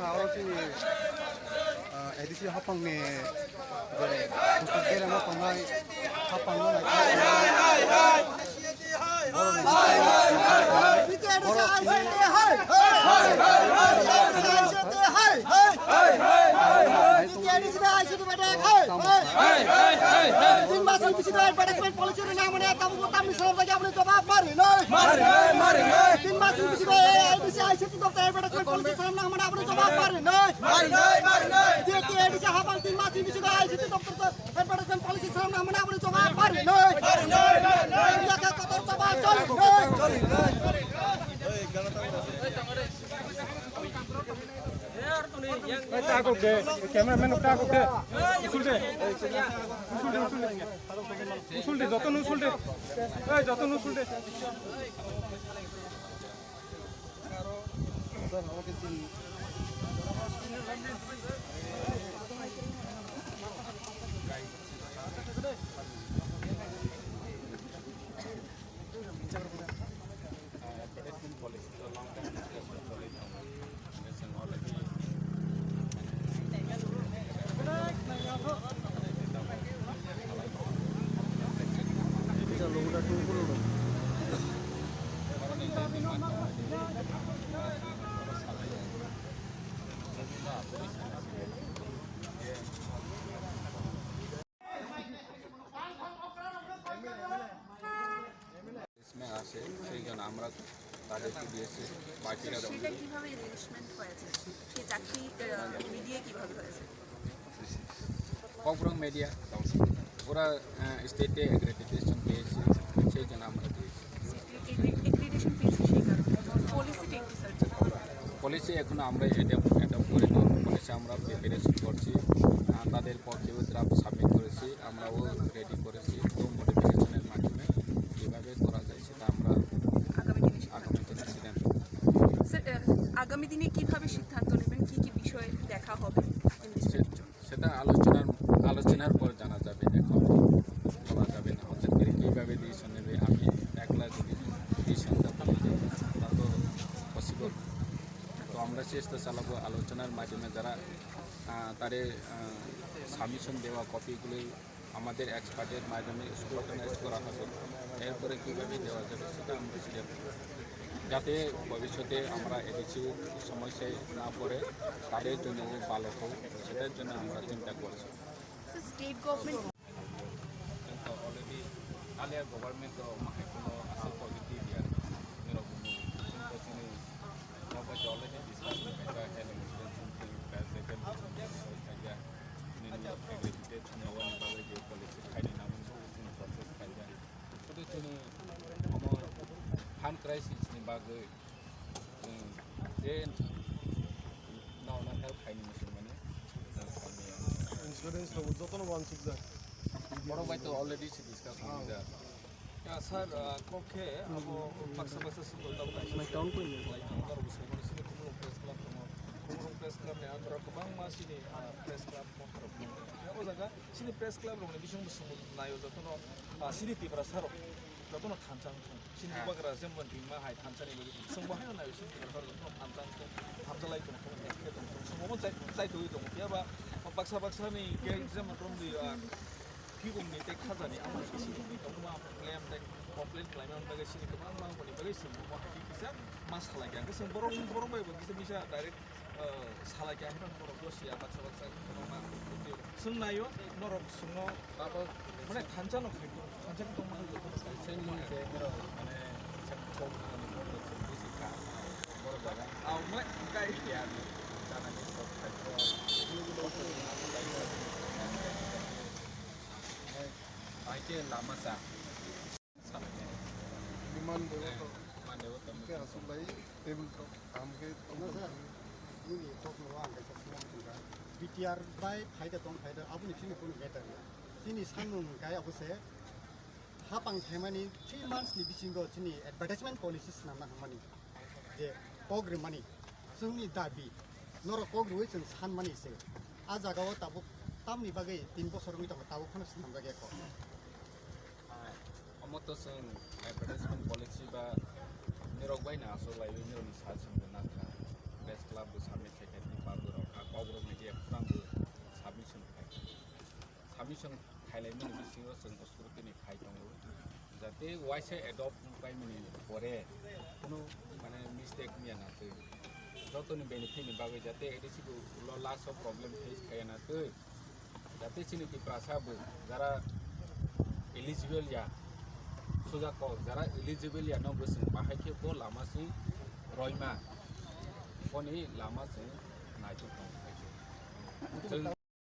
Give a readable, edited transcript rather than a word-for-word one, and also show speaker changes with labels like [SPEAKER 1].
[SPEAKER 1] Sekarang sini edisi Hapangnya jadi untuk kira mau pemain Hapang mana?
[SPEAKER 2] Takut deh, kameramen takut deh. Usul deh, jatuh usul deh. Jatuh usul deh.
[SPEAKER 3] इसमें আসে সেই জন্য আমরা তাদেরকে দিয়েছি বাকিরা
[SPEAKER 4] সেটা কিভাবে রিলিজমেন্ট হয়েছে সেই চাকরি মিডিয়া কিভাবে হয়েছে
[SPEAKER 3] কক্রং মিডিয়া ওরা স্টেটে অ্যাক্রেডিটেশন পেয়েছে সেই জন্য আমরা দিয়েছি
[SPEAKER 4] এক্রিডিটেশন পেয়েছে সেই কারণে পলিসি টেকনিক স্যার
[SPEAKER 3] পলিসি এখন আমরা অ্যাডাপ্ট করে নিই পলিসি আমরা প্রিপারেশন করছি তাদের পক্ষেও ড্রাফট সাবমিট করেছি আমরাও রেডি করেছি তো মডিফিকেশনের মাধ্যমে কীভাবে করা যায় সেটা আমরা আগামীতে সিদ্ধান্ত
[SPEAKER 4] স্যার আগামী দিনে কিভাবে সিদ্ধান্ত নেবেন কি কি বিষয় দেখা হবে
[SPEAKER 3] সেটা আলোচনার পর জানা যাবে এখন বলা যাবে না ওদেরকে কীভাবে ডিসিশন নেবে আমি একলা যদি ডিসিশনটা বলে যাই তা তো পসিবল তো আমরা চেষ্টা চালাবো আলোচনার মাধ্যমে যারা তাদের সাবমিশন দেওয়া কপিগুলি আমাদের এক্সপার্টের মাধ্যমে স্ক্রুটানাইজ করা হবে এরপরে কীভাবে দেওয়া যাবে সেটা আমরা সিদ্ধান্ত যাতে ভবিষ্যতে আমরা এডিসি সমস্যায় না পড়ে তাদের জন্য ভালো হোক সেটার জন্য আমরা চিন্তা করছি
[SPEAKER 4] স্টেট গভর্নমেন্ট
[SPEAKER 3] কিন্তু অলরেডি আলিয়ার গভর্নমেন্ট মাহাই কোনো আসল পজিটিভ ইয়ার এরকম কিন্তু অলরেডি ডিসকাস फान क्राइसिसनि बागै जे नावनाथाय फाइनि मोसो माने
[SPEAKER 1] Insurance lo যতন ওয়ানসিক যায়
[SPEAKER 3] বড় ভাই তো অলরেডি সে ডিসকাস হয়ে যায়
[SPEAKER 5] স্যার কক্ষে আবো পাকসা পাকসা সিম্বল দাও
[SPEAKER 1] মানে টাউন কই
[SPEAKER 5] তার বিষয় মানে সিনে কুমুর প্রেস ক্লাব কুমুর প্রেস ক্লাব নে আন্দরা গোबां মাসিনি প্রেস ক্লাব মহরব ও জায়গা সিনি প্রেস ক্লাব রংনি বিসং বিসং নাयो যতন সিনি টিব্রা সার যতন থানচাং সিনি বাগরা जेमबन बिमा हाय थानचानि बि जों बाहाय नायो सिनि टिब्रा যতन थानचां हाबजालाय दं एखे दं समाव जाय दं दं याबा बाक्सा बाक्सानि गे जेमन रंनि किगुमनि टे खाजानि आं सिनि दंमा क्लेम टे कमप्लेन खालामनायनि बागै सिनि गोबां मावनि बागै जों माखासे मा सालायगाखै जों बर' बायबो बिसोर डाइरेक्ट सालायगाखै दं बर' दसिया बाक्सा बाक्सा मा जों नायो नरक सुङाव दाबो माने थानचानो थानचानि दं मा
[SPEAKER 3] সেই মধ্যে মানে কম বেশিকা বড় জায়গা
[SPEAKER 5] आव माने गाय
[SPEAKER 3] ইয়ার জানানি সব ক্ষেত্র আইতে লামাসা সালামে
[SPEAKER 1] বিমান দেবো
[SPEAKER 3] মানে ও তুমি
[SPEAKER 1] কে আসলে টেবিল তো আমকে
[SPEAKER 6] Ini top luang desa semua juga. BTR by faida tong faida abu ni sini pun better. Sini sanung kaya abu se hapang themani 3 months ni bisingo sini advertisement policies namna hamani. Je program money. Sungni dabi. Noro program wi sung san money se. A jagaw tabu tamni bagai 3 বছর ni tabu khana sinam bagi ko.
[SPEAKER 3] অমত সং advertisement policy বা নিরোগ বাইনা আসলে union suggestion না press club submit खायनायनि बाबुराव गावब्रबनाय एफ्रांबो साबमिसन खायलायमोन बिसिङाव जों अस्कुरतिनि खाय दङ जाहाथे वाइसे एडप्ट बायमिनि परे কোনো মানে মিস্টেক নিয়ে না তো যতনি বেনিফিটনি বাগै যাতে এডিসিবো লাস্ট অফ প্রবলেম ফেস খায় না তো যাতে চিনিকি প্রাসাবো যারা এলিজিবল या সোজা ক যারা এলিজিবল या নবসিং বাহাইকে ক লামাসিং রয়মা কোনি লামাসিং নাইতো